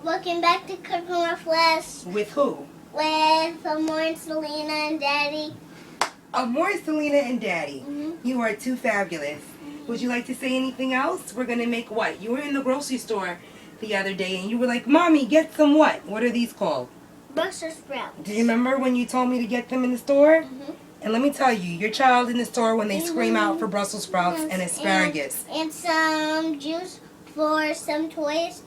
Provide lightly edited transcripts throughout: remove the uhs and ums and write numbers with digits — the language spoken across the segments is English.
Welcome back to Cooking with Les. With who? With Amor and Celina and Daddy. Amor, Celina, and Daddy. You are too fabulous. Would you like to say anything else? We're going to make what? You were in the grocery store the other day and you were like, Mommy, get some what? What are these called? Brussels sprouts. Do you remember when you told me to get them in the store? And let me tell you, your child in the store when they scream out for Brussels sprouts and asparagus. And some juice for some toys.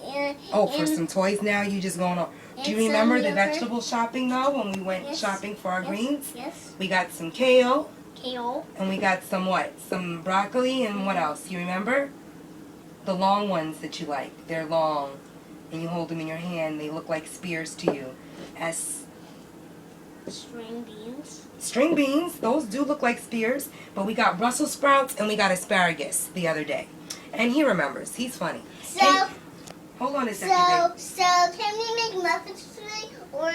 For some toys now? You just going on. Do you remember the vegetable shopping though when we went shopping for our greens? Yes. We got some kale. Kale. And we got some what? Some broccoli and what else? You remember? The long ones that you like. They're long. And you hold them in your hand. They look like spears to you. String beans. String beans. Those do look like spears. But we got Brussels sprouts and we got asparagus the other day. And he remembers. He's funny. So, hold on a second. So can we make muffins today? Or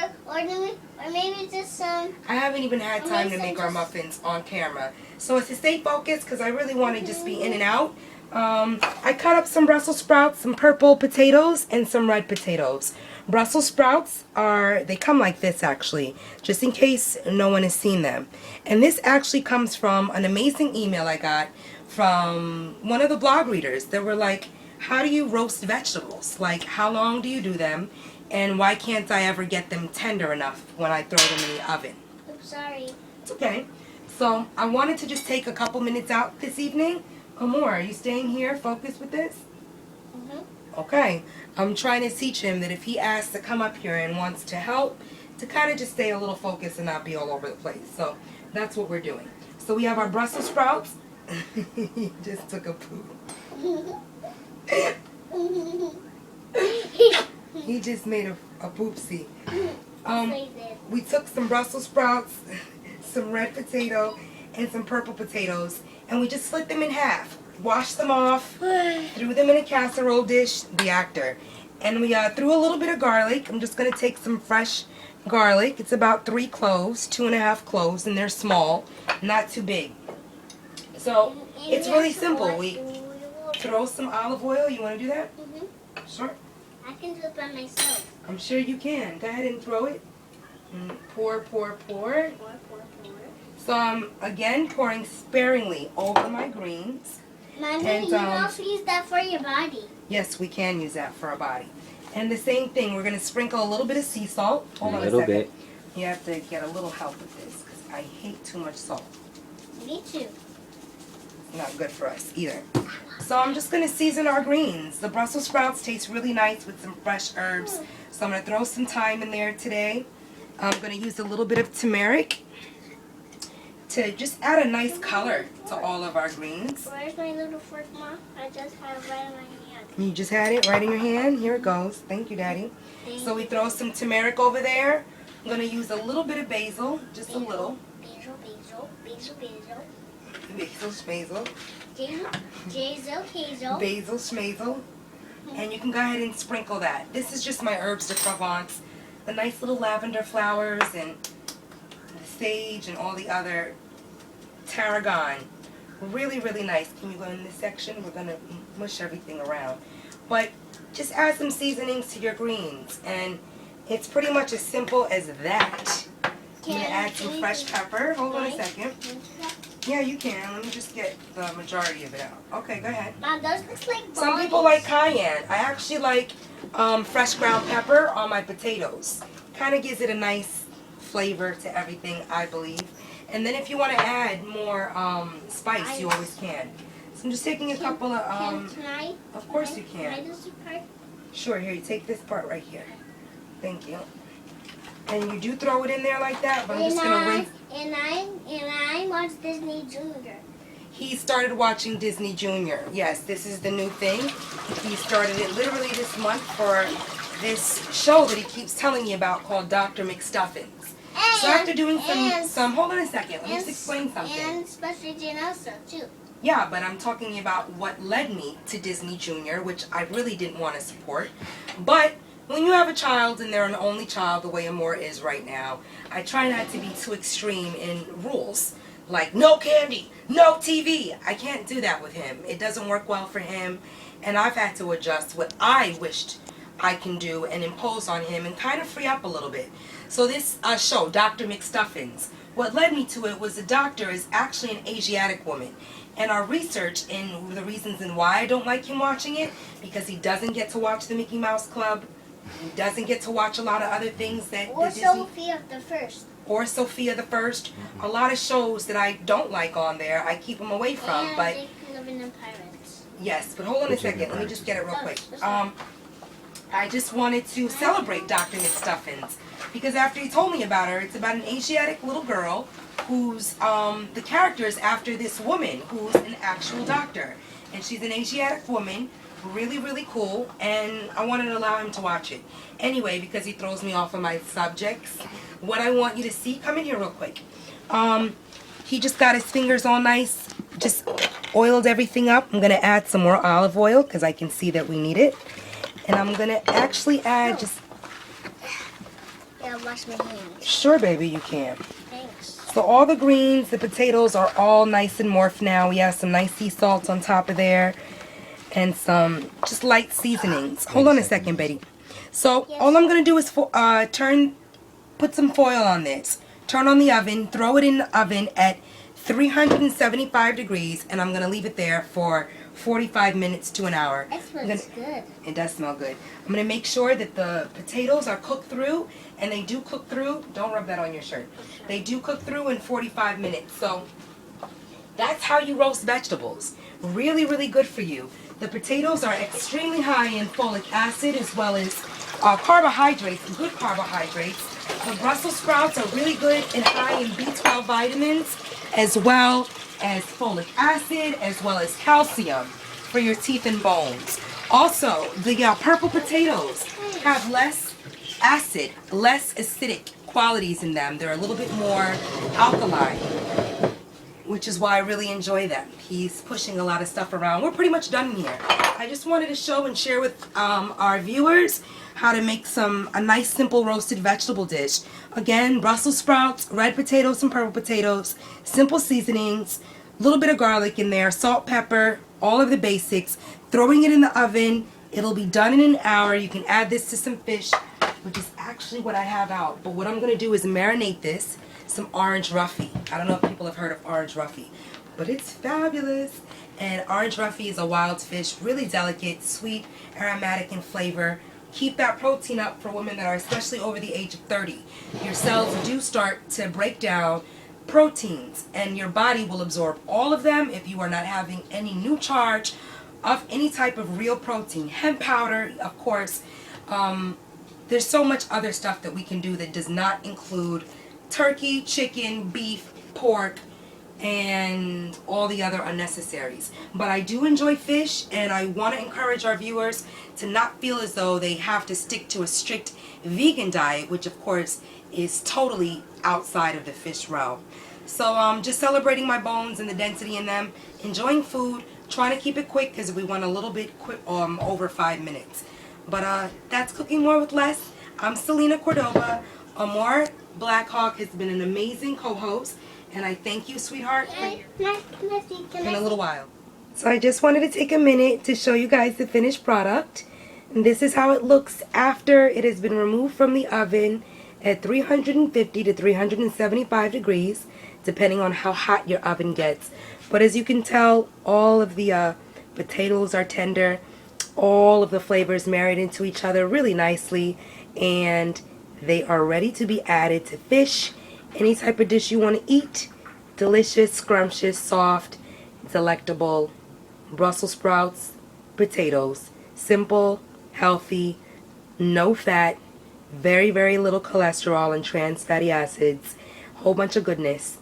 maybe just some... I haven't even had time to make our muffins on camera. So it's to stay focused because I really want to just be in and out. I cut up some Brussels sprouts, some purple potatoes, and some red potatoes. Brussels sprouts they come like this actually, just in case no one has seen them. And this actually comes from an amazing email I got from one of the blog readers that were like, how do you roast vegetables? Like, how long do you do them? And why can't I ever get them tender enough when I throw them in the oven? Oops, sorry. It's okay. So I wanted to just take a couple minutes out this evening. Amor, are you staying here focused with this? Okay. I'm trying to teach him that if he asks to come up here and wants to help, to kind of just stay a little focused and not be all over the place. So that's what we're doing. So we have our Brussels sprouts. He just took a poop. He just made a poopsie. We took some Brussels sprouts, some red potato, and some purple potatoes, and we just split them in half. Washed them off, threw them in a casserole dish, the actor. And we threw a little bit of garlic. I'm just going to take some fresh garlic. It's about 3 cloves, 2.5 cloves, and they're small, not too big. So it's really simple. We throw some olive oil. You want to do that? Sure. I can do it by myself. I'm sure you can. Go ahead and throw it. And pour, pour, pour. So I'm, again, pouring sparingly over my greens. Mommy, you can also use that for your body. Yes, we can use that for our body. And the same thing, we're going to sprinkle a little bit of sea salt. Hold on a second. Bit. You have to get a little help with this because I hate too much salt. Me too. Not good for us either. So I'm just going to season our greens. The Brussels sprouts taste really nice with some fresh herbs. So I'm going to throw some thyme in there today. I'm going to use a little bit of turmeric to just add a nice color to all of our greens. Where's my little fork, Mom? I just have it right in my hand. You just had it right in your hand? Here it goes. Thank you, Daddy. So we throw some turmeric over there. I'm going to use a little bit of basil, just a little. Basil. Basil, schmazel. Basil, schmazel. And you can go ahead and sprinkle that. This is just my herbs de Provence. The nice little lavender flowers and the sage and all the other tarragon. Really, really nice. Can you go in this section? We're going to mush everything around. But just add some seasonings to your greens. And it's pretty much as simple as that. I'm going to add some fresh pepper. Hold on a second. Yeah, you can. Let me just get the majority of it out. Okay, go ahead. Mom, those look like bodies. Some people like cayenne. I actually like fresh ground pepper on my potatoes. Kind of gives it a nice flavor to everything, I believe. And then if you want to add more spice, you always can. So I'm just taking a couple of... Can I? Of course you can. Can I do this part? Sure, here, you take this part right here. Thank you. And you do throw it in there like that, but I'm just going to wait. And I watch Disney Junior. He started watching Disney Junior. Yes, this is the new thing. He started it literally this month for this show that he keeps telling me about called Dr. McStuffins. So after doing some hold on a second, let me just explain something. And especially Janosa too. Yeah, but I'm talking about what led me to Disney Junior, which I really didn't want to support. But when you have a child and they're an only child the way Amor is right now, I try not to be too extreme in rules. Like no candy, no TV. I can't do that with him. It doesn't work well for him. And I've had to adjust what I wished I can do and impose on him and kind of free up a little bit. So this show, Dr. McStuffins, what led me to it was the doctor is actually an Asiatic woman. And our research and the reasons and why I don't like him watching it, because he doesn't get to watch the Mickey Mouse Club. He doesn't get to watch a lot of other things that Or Disney... Sophia the First. Or Sophia the First. A lot of shows that I don't like on there, I keep him away from. And But they can live in the pirates. yes, but hold on a second. Let me just get it real quick. I just wanted to celebrate Dr. McStuffins because after he told me about her, it's about an Asiatic little girl who's, the character is after this woman who's an actual doctor. And she's an Asiatic woman, really, really cool, and I wanted to allow him to watch it. Anyway, because he throws me off of my subjects, what I want you to see, come in here real quick. He just got his fingers all nice, just oiled everything up. I'm going to add some more olive oil because I can see that we need it. And I'm going to actually add just... Yeah, wash my hands. Sure, baby, you can. Thanks. So all the greens, the potatoes are all nice and morphed now. We have some nice sea salt on top of there. And some just light seasonings. Hold on a second, Betty. So all I'm going to do is put some foil on this. Turn on the oven, throw it in the oven at 375 degrees, and I'm going to leave it there for 45 minutes to an hour. It smells good. It does smell good. I'm going to make sure that the potatoes are cooked through, and they do cook through. Don't rub that on your shirt. They do cook through in 45 minutes. So that's how you roast vegetables. Really, really good for you. The potatoes are extremely high in folic acid as well as carbohydrates, good carbohydrates. The Brussels sprouts are really good and high in B12 vitamins as well as folic acid as well as calcium for your teeth and bones. Also, the purple potatoes have less acid, less acidic qualities in them. They're a little bit more alkaline, which is why I really enjoy them. He's pushing a lot of stuff around. We're pretty much done here. I just wanted to show and share with our viewers how to make a nice simple roasted vegetable dish. Again, Brussels sprouts, red potatoes and purple potatoes, simple seasonings, a little bit of garlic in there, salt, pepper, all of the basics, throwing it in the oven. It'll be done in an hour. You can add this to some fish, which is actually what I have out. But what I'm going to do is marinate this, some orange roughy. I don't know if people have heard of orange roughy, but it's fabulous. And orange roughy is a wild fish, really delicate, sweet, aromatic in flavor. Keep that protein up for women that are especially over the age of 30. Your cells do start to break down proteins, and your body will absorb all of them if you are not having any new charge of any type of real protein. Hemp powder, of course. There's so much other stuff that we can do that does not include turkey, chicken, beef, pork, and all the other unnecessaries. But I do enjoy fish, and I want to encourage our viewers to not feel as though they have to stick to a strict vegan diet, which of course is totally outside of the fish realm. So just celebrating my bones and the density in them, enjoying food, trying to keep it quick because we want a little bit quick, over 5 minutes. But that's Cooking More with Less. I'm Celina Cordoba. Amor Blackhawk has been an amazing co-host, and I thank you, sweetheart, in a little while. So I just wanted to take a minute to show you guys the finished product. And this is how it looks after it has been removed from the oven at 350 to 375 degrees, depending on how hot your oven gets. But as you can tell, all of the potatoes are tender. All of the flavors married into each other really nicely, and they are ready to be added to fish, any type of dish you want to eat. Delicious, scrumptious, soft, delectable Brussels sprouts, potatoes. Simple, healthy, no fat, very, very little cholesterol and trans fatty acids. Whole bunch of goodness.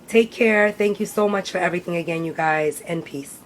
Take care. Thank you so much for everything again, you guys, and peace.